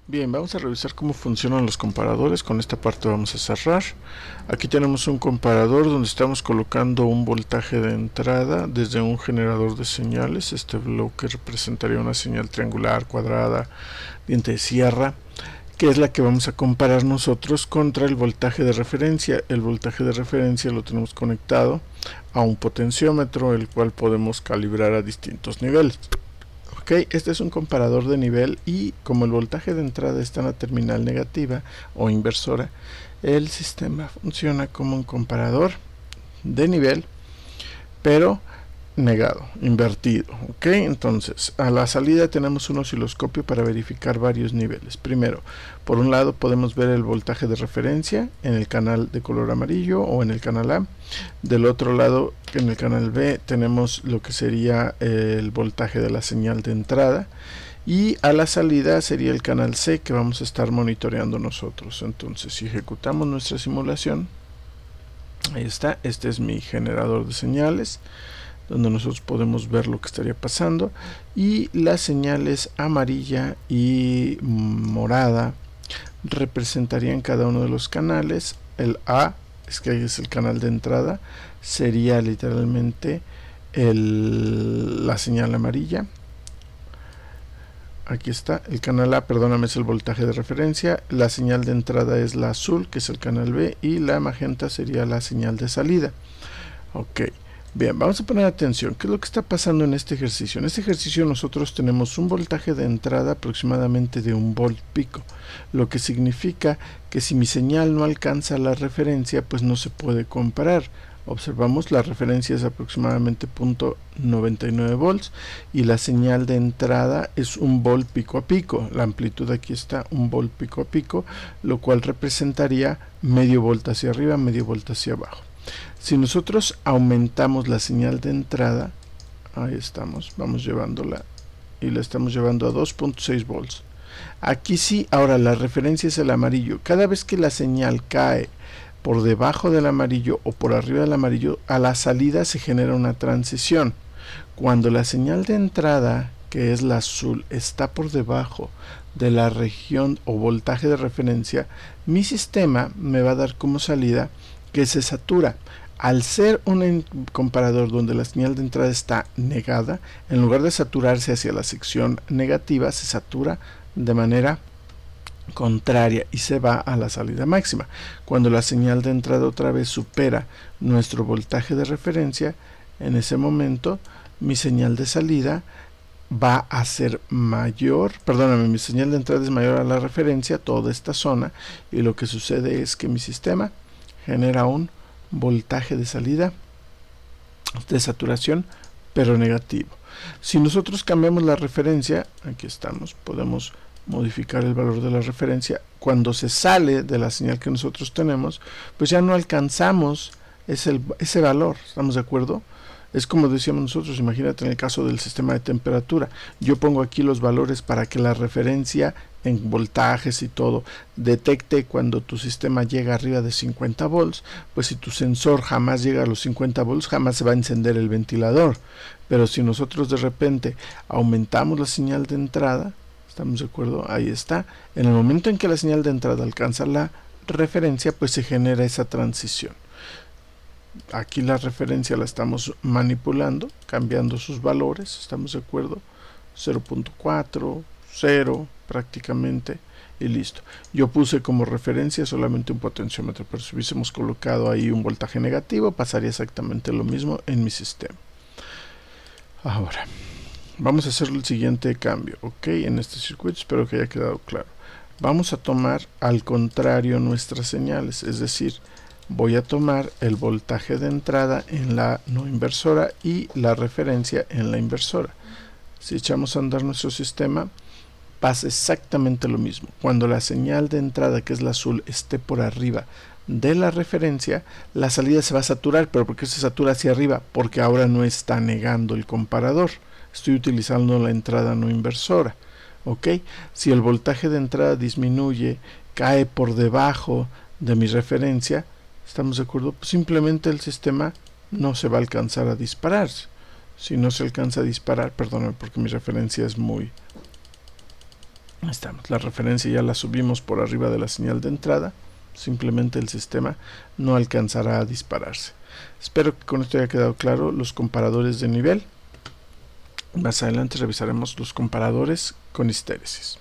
Bien, vamos a revisar cómo funcionan los comparadores. Con esta parte vamos a cerrar. Aquí tenemos un comparador donde estamos colocando un voltaje de entrada desde un generador de señales. Este bloque representaría una señal triangular, cuadrada, diente de sierra, que es la que vamos a comparar nosotros contra el voltaje de referencia. El voltaje de referencia lo tenemos conectado a un potenciómetro, el cual podemos calibrar a distintos niveles. Ok, este es un comparador de nivel y como el voltaje de entrada está en la terminal negativa o inversora, el sistema funciona como un comparador de nivel, pero negado, invertido. Ok, entonces a la salida tenemos un osciloscopio para verificar varios niveles. Primero, por un lado podemos ver el voltaje de referencia en el canal de color amarillo o en el canal A. Del otro lado, en el canal B, tenemos lo que sería el voltaje de la señal de entrada. Y a la salida sería el canal C que vamos a estar monitoreando nosotros. Entonces, si ejecutamos nuestra simulación, ahí está, este es mi generador de señales, donde nosotros podemos ver lo que estaría pasando, y las señales amarilla y morada representarían cada uno de los canales. El A es el canal de entrada, sería literalmente la señal amarilla. Aquí está, el canal A, perdóname, es el voltaje de referencia, la señal de entrada es la azul, que es el canal B, y la magenta sería la señal de salida. Ok, bien, vamos a poner atención. ¿Qué es lo que está pasando en este ejercicio? En este ejercicio nosotros tenemos un voltaje de entrada aproximadamente de 1 volt pico, lo que significa que si mi señal no alcanza la referencia, pues no se puede comparar. Observamos, la referencia es aproximadamente 0.99 volts y la señal de entrada es 1 volt pico a pico. La amplitud aquí está 1 volt pico a pico, lo cual representaría medio volt hacia arriba, medio volt hacia abajo. Si nosotros aumentamos la señal de entrada, ahí estamos, vamos llevándola y la estamos llevando a 2.6 volts. Aquí sí, ahora la referencia es el amarillo. Cada vez que la señal cae por debajo del amarillo o por arriba del amarillo, a la salida se genera una transición. Cuando la señal de entrada, que es la azul, está por debajo de la región o voltaje de referencia, mi sistema me va a dar como salida que se satura. Al ser un comparador donde la señal de entrada está negada, en lugar de saturarse hacia la sección negativa, se satura de manera contraria y se va a la salida máxima. Cuando la señal de entrada otra vez supera nuestro voltaje de referencia, en ese momento mi señal de salida va a ser mayor, perdóname, mi señal de entrada es mayor a la referencia, toda esta zona, y lo que sucede es que mi sistema genera un voltaje de salida de saturación, pero negativo. Si nosotros cambiamos la referencia, aquí estamos, podemos modificar el valor de la referencia. Cuando se sale de la señal que nosotros tenemos, pues ya no alcanzamos ese valor, ¿estamos de acuerdo? Es como decíamos nosotros, imagínate en el caso del sistema de temperatura. Yo pongo aquí los valores para que la referencia en voltajes y todo detecte cuando tu sistema llega arriba de 50 volts. Pues si tu sensor jamás llega a los 50 volts, jamás se va a encender el ventilador. Pero si nosotros de repente aumentamos la señal de entrada, ¿estamos de acuerdo? Ahí está. En el momento en que la señal de entrada alcanza la referencia, pues se genera esa transición. Aquí la referencia la estamos manipulando, cambiando sus valores, ¿estamos de acuerdo? 0.4, 0 prácticamente, y listo. Yo puse como referencia solamente un potenciómetro, pero si hubiésemos colocado ahí un voltaje negativo, pasaría exactamente lo mismo en mi sistema. Ahora, vamos a hacer el siguiente cambio, ok, en este circuito, espero que haya quedado claro. Vamos a tomar al contrario nuestras señales, es decir, voy a tomar el voltaje de entrada en la no inversora y la referencia en la inversora. Si echamos a andar nuestro sistema, pasa exactamente lo mismo. Cuando la señal de entrada, que es la azul, esté por arriba de la referencia, la salida se va a saturar. ¿Pero por qué se satura hacia arriba? Porque ahora no está negando el comparador. Estoy utilizando la entrada no inversora. ¿Ok? Si el voltaje de entrada disminuye, cae por debajo de mi referencia, ¿estamos de acuerdo? Pues simplemente el sistema no se va a alcanzar a disparar. Si no se alcanza a disparar, perdóname porque mi referencia es muy Ahí estamos, la referencia ya la subimos por arriba de la señal de entrada, simplemente el sistema no alcanzará a dispararse. Espero que con esto haya quedado claro los comparadores de nivel. Más adelante revisaremos los comparadores con histéresis.